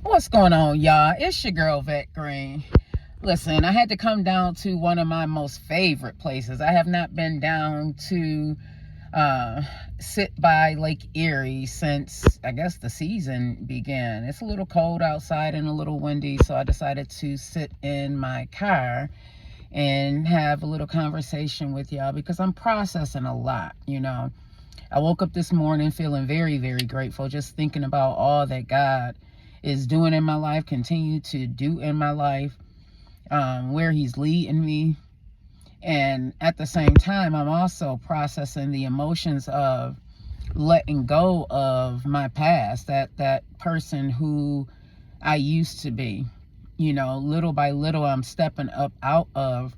What's going on, y'all? It's your girl, Vet Green. Listen, I had to come down to one of my most favorite places. I have not been down to sit by Lake Erie since, I guess, the season began. It's a little cold outside and a little windy, so I decided to sit in my car and have a little conversation with y'all because I'm processing a lot. I woke up this morning feeling very, very grateful, just thinking about all that God is doing in my life, continue to do in my life, where he's leading me. And at the same time, I'm also processing the emotions of letting go of my past, that person who I used to be. Little by little, I'm stepping up out of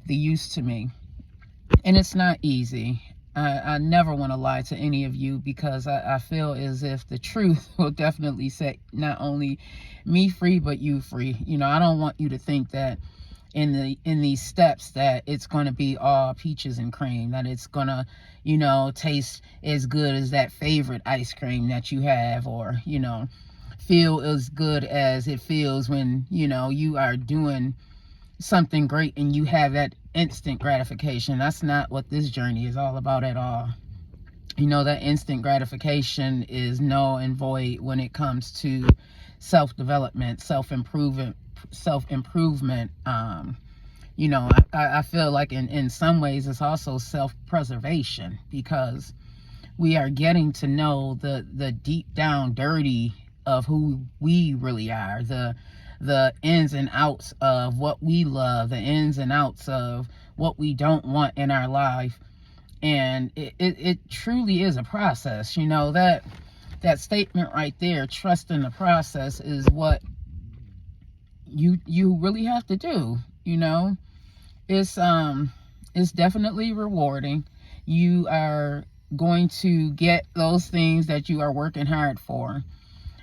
the used to me. And it's not easy. I never want to lie to any of you because I feel as if the truth will definitely set not only me free, but you free. I don't want you to think that in these steps that it's going to be all peaches and cream, that it's going to, taste as good as that favorite ice cream that you have, or, feel as good as it feels when, you are doing something great and you have that instant gratification. That's not what this journey is all about at all. That instant gratification is null and void when it comes to self-development, self-improvement. I feel like in some ways it's also self-preservation, because we are getting to know the deep down dirty of who we really are, the ins and outs of what we love, the ins and outs of what we don't want in our life. And it truly is a process. That statement right there, trust in the process, is what you really have to do. It's definitely rewarding. You are going to get those things that you are working hard for.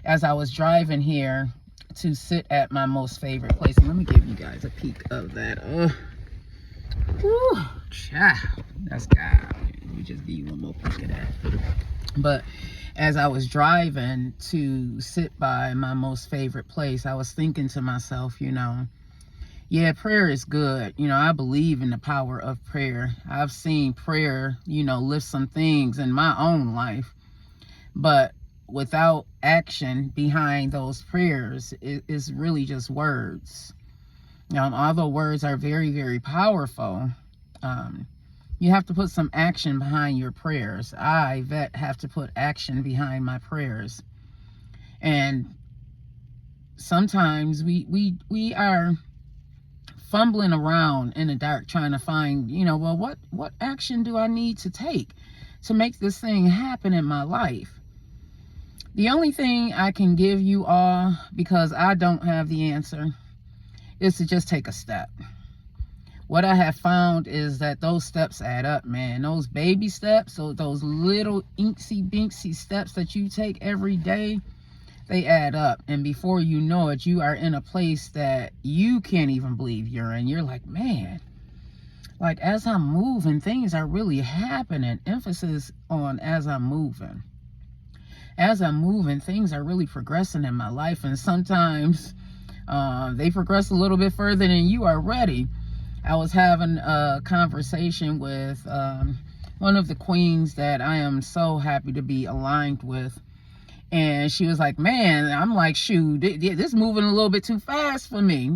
As I was driving here to sit at my most favorite place, and let me give you guys a peek of that. That's God. Let me just give you one more peek of that. But as I was driving to sit by my most favorite place, I was thinking to myself, yeah, prayer is good. I believe in the power of prayer. I've seen prayer, lift some things in my own life. But without action behind those prayers, it's really just words. Although words are very, very powerful, you have to put some action behind your prayers. I, Vet, have to put action behind my prayers. And sometimes we are fumbling around in the dark trying to find, what action do I need to take to make this thing happen in my life? The only thing I can give you all, because I don't have the answer, is to just take a step. What I have found is that those steps add up, man. Those baby steps, so those little inksy binksy steps that you take every day, they add up. And before you know it, you are in a place that you can't even believe you're in. You're like, man, like as I'm moving, things are really happening. Emphasis on as I'm moving. As I'm moving, things are really progressing in my life. And sometimes they progress a little bit further than you are ready. I was having a conversation with one of the queens that I am so happy to be aligned with. And she was like, man, I'm like, shoot, this moving a little bit too fast for me.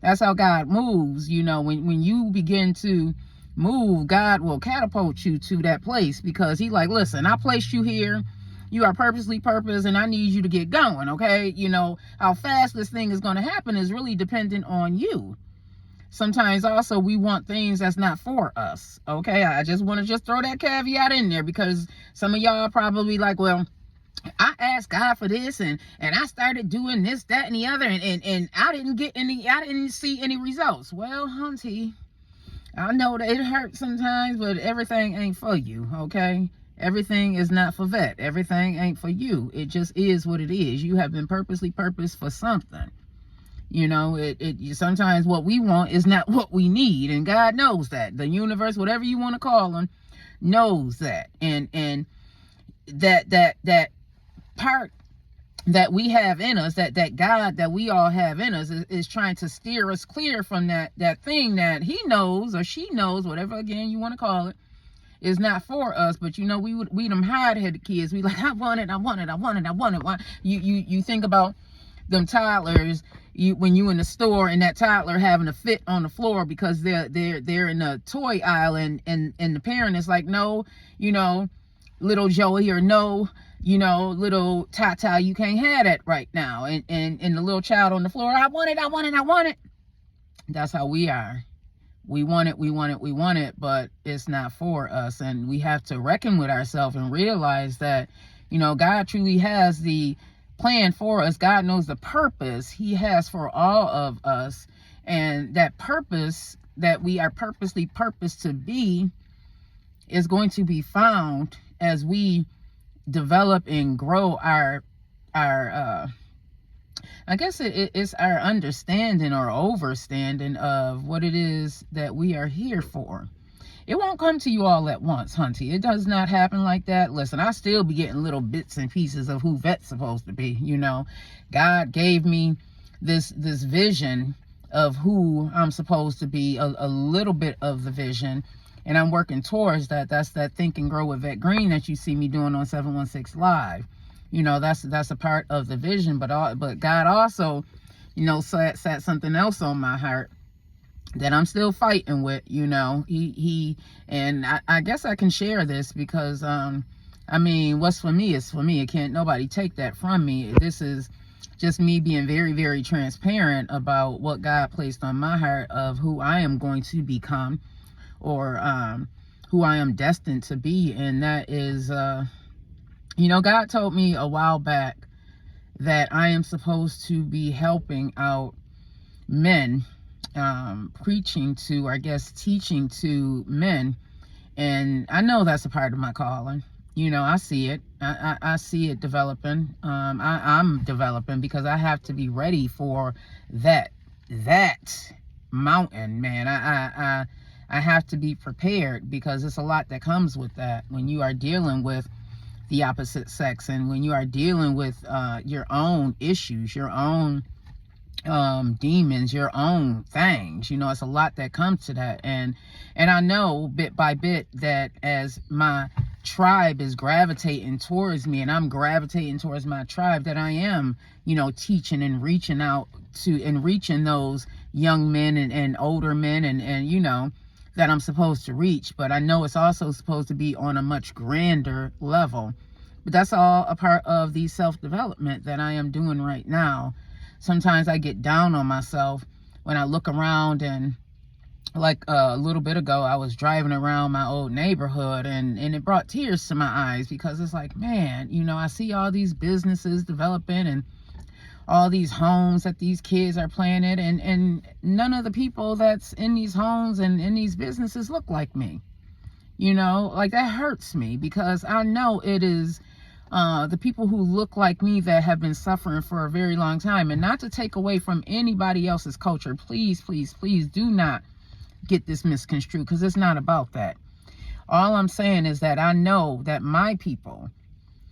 That's how God moves. When you begin to move, God will catapult you to that place, because he like, listen, I placed you here. You are purposely purposed, and I need you to get going, okay? How fast this thing is going to happen is really dependent on you. Sometimes also we want things that's not for us, okay? I just want to just throw that caveat in there, because some of y'all are probably like, well, I asked God for this, and I started doing this, that, and the other, and I didn't see any results. Well, hunty, I know that it hurts sometimes, but everything ain't for you, okay? Everything is not for Vet. Everything ain't for you. It just is what it is. You have been purposely purposed for something. Sometimes what we want is not what we need, and God knows that. The universe, whatever you want to call them, knows that. And that part that we have in us, that God that we all have in us is trying to steer us clear from that thing that he knows or she knows, whatever again you want to call it, is not for us. But we them hard-headed kids. We like, I want it, I want it, I want it, I want it. You think about them toddlers, when you in the store and that toddler having a fit on the floor because they're in the toy aisle, and the parent is like, no, little Joey, or no, little Tata, you can't have that right now. And the little child on the floor, I want it, I want it, I want it. That's how we are. We want it, we want it, we want it, but it's not for us. And we have to reckon with ourselves and realize that, God truly has the plan for us. God knows the purpose he has for all of us. And that purpose that we are purposely purposed to be is going to be found as we develop and grow our I guess it's our understanding or overstanding of what it is that we are here for. It won't come to you all at once, hunty. It does not happen like that. Listen, I still be getting little bits and pieces of who Vet's supposed to be. God gave me this vision of who I'm supposed to be, a little bit of the vision, and I'm working towards that. That's that Think and Grow with Vet Green that you see me doing on 716 Live. That's a part of the vision, but God also, sat something else on my heart that I'm still fighting with. He and I guess I can share this because what's for me is for me. It can't nobody take that from me. This is just me being very, very transparent about what God placed on my heart of who I am going to become, or who I am destined to be. And that is God told me a while back that I am supposed to be helping out men, preaching to, or I guess teaching to men. And I know that's a part of my calling. I see it. I see it developing. I'm developing because I have to be ready for that mountain, man. I have to be prepared because it's a lot that comes with that when you are dealing with the opposite sex, and when you are dealing with your own issues, your own demons, your own things. It's a lot that comes to that. And I know bit by bit that as my tribe is gravitating towards me and I'm gravitating towards my tribe, that I am, teaching and reaching out to and reaching those young men and older men and that I'm supposed to reach. But I know it's also supposed to be on a much grander level. But that's all a part of the self-development that I am doing right now. Sometimes I get down on myself when I look around, and like a little bit ago, I was driving around my old neighborhood, and it brought tears to my eyes because it's like, man, I see all these businesses developing and all these homes that these kids are planning, and none of the people that's in these homes and in these businesses look like me. Like that hurts me because I know it is the people who look like me that have been suffering for a very long time. And not to take away from anybody else's culture, please, please, please do not get this misconstrued, because it's not about that. All I'm saying is that I know that my people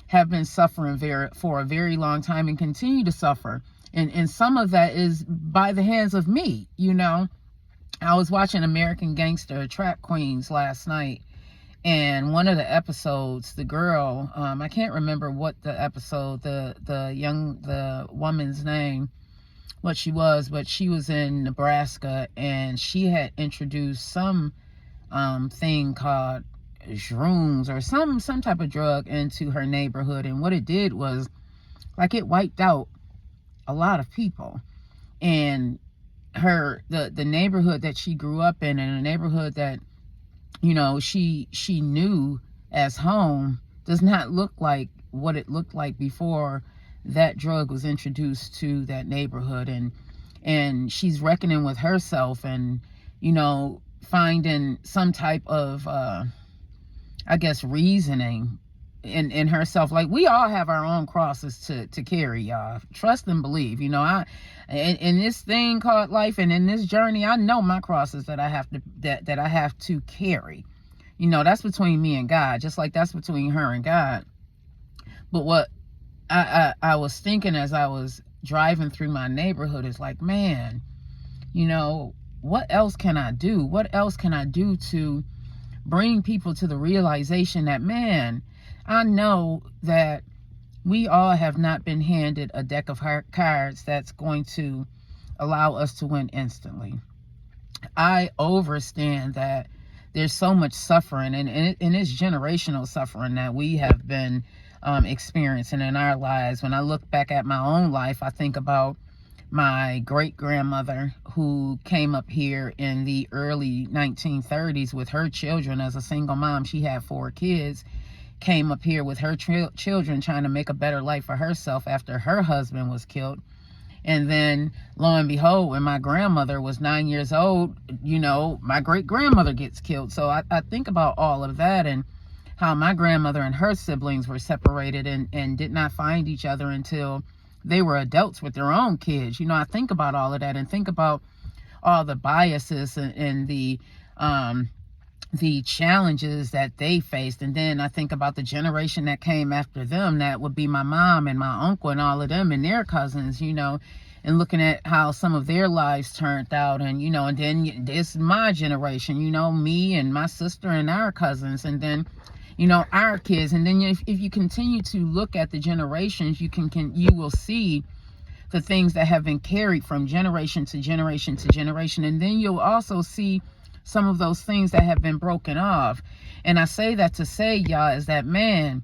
have been suffering for a very long time and continue to suffer. And some of that is by the hands of me. I was watching American Gangster Trap Queens last night, and one of the episodes, the girl, I can't remember what the episode, the woman's name, what she was, but she was in Nebraska, and she had introduced some thing called shrooms or some type of drug into her neighborhood. And what it did was, like, it wiped out a lot of people. And the neighborhood that she grew up in, and a neighborhood that she knew as home, does not look like what it looked like before that drug was introduced to that neighborhood. And she's reckoning with herself and finding some type of I guess reasoning in herself. Like, we all have our own crosses to carry, y'all. Trust and believe. I in this thing called life, and in this journey, I know my crosses that I have to carry. That's between me and God, just like that's between her and God. But what I was thinking as I was driving through my neighborhood, it's like, man, you know, what else can I do? What else can I do to bring people to the realization that, man, I know that we all have not been handed a deck of cards that's going to allow us to win instantly. I understand that there's so much suffering, and it's generational suffering that we have been experiencing in our lives. When I look back at my own life, I think about my great grandmother who came up here in the early 1930s with her children as a single mom. She had 4 kids, came up here with her children trying to make a better life for herself after her husband was killed. And then lo and behold, when my grandmother was 9 years old, you know, my great grandmother gets killed. So I think about all of that, and how my grandmother and her siblings were separated and did not find each other until they were adults with their own kids. You know, I think about all of that and think about all the biases and the challenges that they faced. And then I think about the generation that came after them, that would be my mom and my uncle and all of them and their cousins, you know, and looking at how some of their lives turned out. And, you know, and then this my generation, you know, me and my sister and our cousins, and then, you know, our kids. And then if you continue to look at the generations, you will see the things that have been carried from generation to generation to generation. And then you'll also see some of those things that have been broken off. And I say that to say, y'all, is that, man,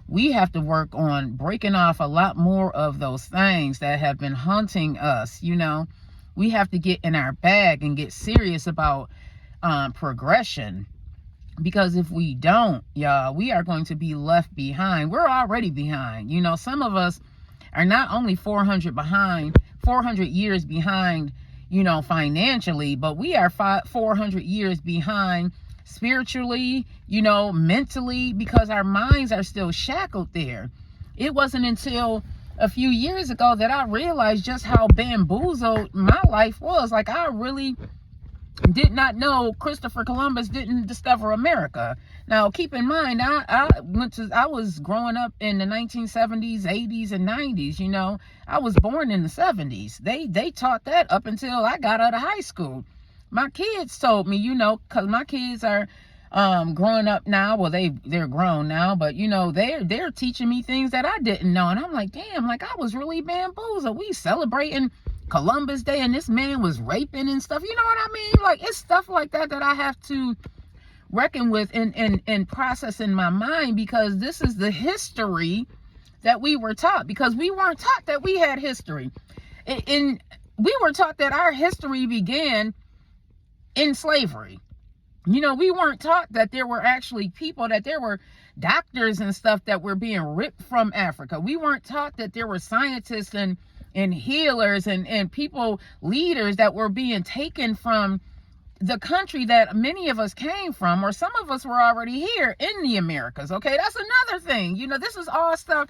we have to work on breaking off a lot more of those things that have been haunting us. You know, we have to get in our bag and get serious about progression. Because if we don't, y'all, we are going to be left behind. We're already behind. You know, some of us are not only 400 years behind, you know, financially, but we are 400 years behind spiritually, you know, mentally, because our minds are still shackled there. It wasn't until a few years ago that I realized just how bamboozled my life was. Like, I really did not know Christopher Columbus didn't discover America. Now, keep in mind, I was growing up in the 1970s, 80s, and 90s. You know, I was born in the 70s. They taught that up until I got out of high school. My kids told me, you know, because my kids are growing up now. Well, they're grown now, but you know, they're teaching me things that I didn't know, and I'm like, damn, like I was really bamboozled. We celebrating Columbus Day and this man was raping and stuff. You know what I mean? Like, it's stuff like that that I have to reckon with and process in my mind, because this is the history that we were taught, because we weren't taught that we had history. And we were taught that our history began in slavery. You know, we weren't taught that there were actually people, that there were doctors and stuff that were being ripped from Africa. We weren't taught that there were scientists and healers and people, leaders that were being taken from the country that many of us came from, or some of us were already here in the Americas. Okay, that's another thing. You know, this is all stuff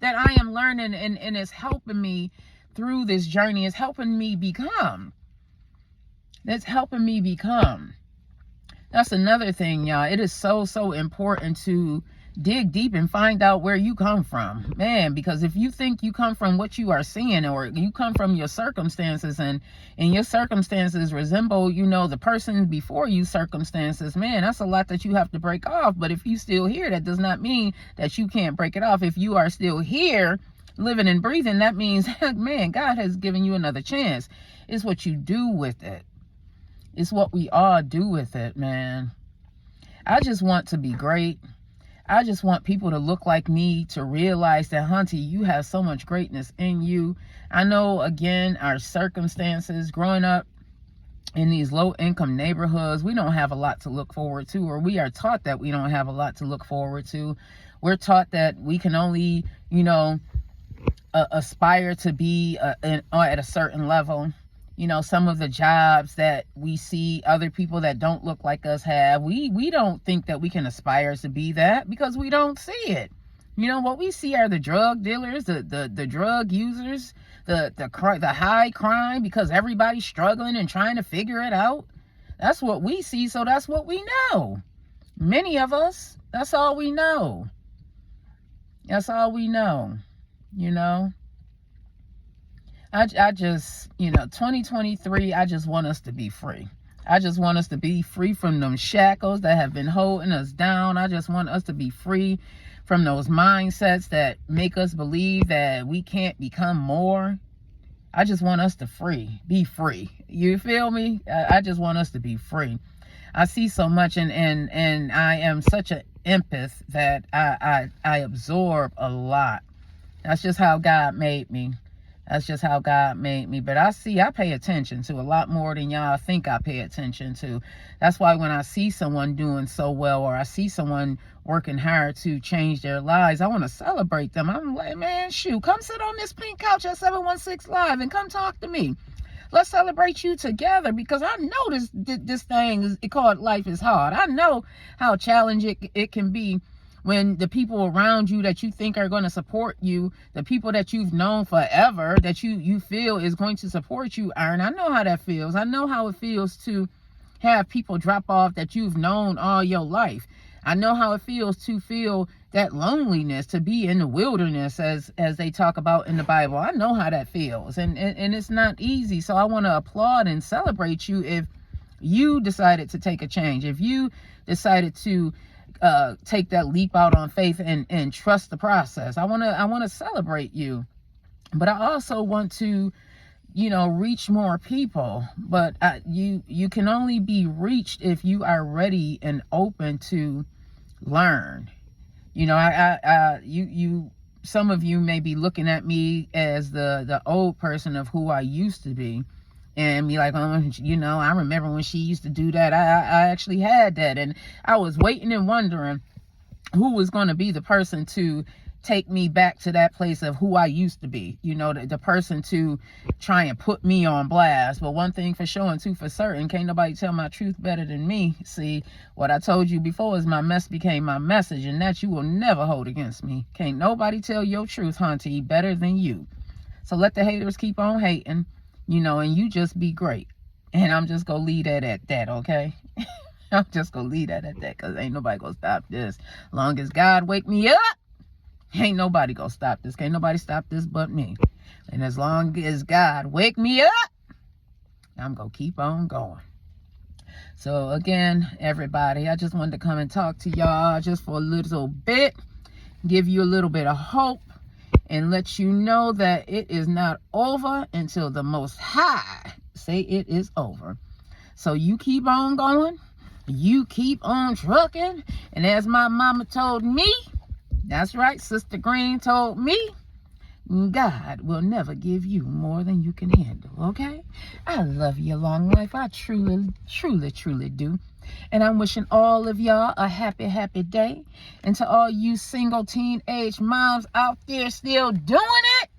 that I am learning, and is helping me through this journey. It's helping me become. That's helping me become. That's another thing, y'all. It is so important to dig deep and find out where you come from, man, because if you think you come from what you are seeing, or you come from your circumstances, and your circumstances resemble, you know, the person before you circumstances, man, that's a lot that you have to break off. But if you still here, that does not mean that you can't break it off. If you are still here living and breathing, that means, man, God has given you another chance. It's what you do with it. It's what we all do with it, man. I just want to be great. I just want people to look like me, to realize that, Hunty, you have so much greatness in you. I know, again, our circumstances, growing up in these low-income neighborhoods, we don't have a lot to look forward to, or we are taught that we don't have a lot to look forward to. We're taught that we can only, you know, aspire to be at a certain level. You know, some of the jobs that we see other people that don't look like us have, we don't think that we can aspire to be that, because we don't see it. You know, what we see are the drug dealers, the drug users, the high crime, because everybody's struggling and trying to figure it out. That's what we see, so that's what we know. Many of us, that's all we know. That's all we know. you know. I just, 2023, I just want us to be free. I just want us to be free from them shackles that have been holding us down. I just want us to be free from those mindsets that make us believe that we can't become more. I just want us to be free. You feel me? I just want us to be free. I see so much, and I am such an empath that I absorb a lot. That's just how God made me. That's just how God made me. But I pay attention to a lot more than y'all think I pay attention to. That's why when I see someone doing so well, or I see someone working hard to change their lives, I want to celebrate them. I'm like, man, shoot, come sit on this pink couch at 716 Live and come talk to me. Let's celebrate you together, because I know this thing is called life is hard. I know how challenging it can be when the people around you that you think are going to support you, the people that you've known forever, that you feel is going to support you, Aaron. I know how that feels. I know how it feels to have people drop off that you've known all your life. I know how it feels to feel that loneliness, to be in the wilderness, as they talk about in the Bible. I know how that feels, and it's not easy. So I want to applaud and celebrate you if you decided to take a change, if you decided to take that leap out on faith and trust the process. I want to celebrate you, but I also want to, reach more people. But you can only be reached if you are ready and open to learn. Some of you may be looking at me as the old person of who I used to be, and be like, I remember when she used to do that. I actually had that, and I was waiting and wondering who was going to be the person to take me back to that place of who I used to be, the person to try and put me on blast. But one thing for sure and two for certain, can't nobody tell my truth better than me. See, what I told you before is my mess became my message, and that you will never hold against me. Can't nobody tell your truth, Hunty, better than you. So let the haters keep on hating, and you just be great. And I'm just gonna leave that at that, okay? I'm just gonna leave that at that, because ain't nobody gonna stop this. Long as God wake me up, ain't nobody gonna stop this. Can't nobody stop this but me. And as long as God wake me up, I'm gonna keep on going. So again, everybody, I just wanted to come and talk to y'all just for a little bit, give you a little bit of hope, and let you know that it is not over until the Most High say it is over. So you keep on going, you keep on trucking, and as my mama told me, that's right, Sister Green told me, God will never give you more than you can handle, okay? I love you, long life. I truly, truly, truly do. And I'm wishing all of y'all a happy, happy day. And to all you single teenage moms out there still doing it,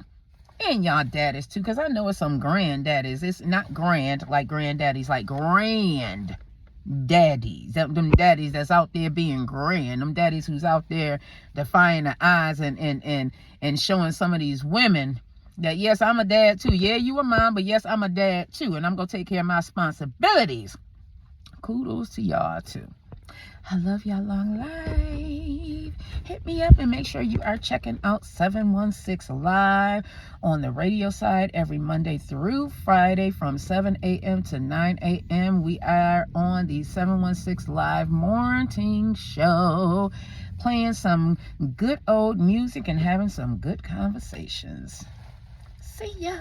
and y'all daddies too, because I know it's some granddaddies. It's not grand like granddaddies, like grand daddies, them daddies that's out there being grand, them daddies who's out there defying the odds and showing some of these women that, yes, I'm a dad too. Yeah, you a mom, but yes, I'm a dad too, and I'm gonna take care of my responsibilities. Kudos to y'all too. I love y'all, long life. Hit me up and make sure you are checking out 716 Live on the radio side every Monday through Friday from 7 a.m. to 9 a.m. We are on the 716 Live morning show, playing some good old music and having some good conversations. See ya.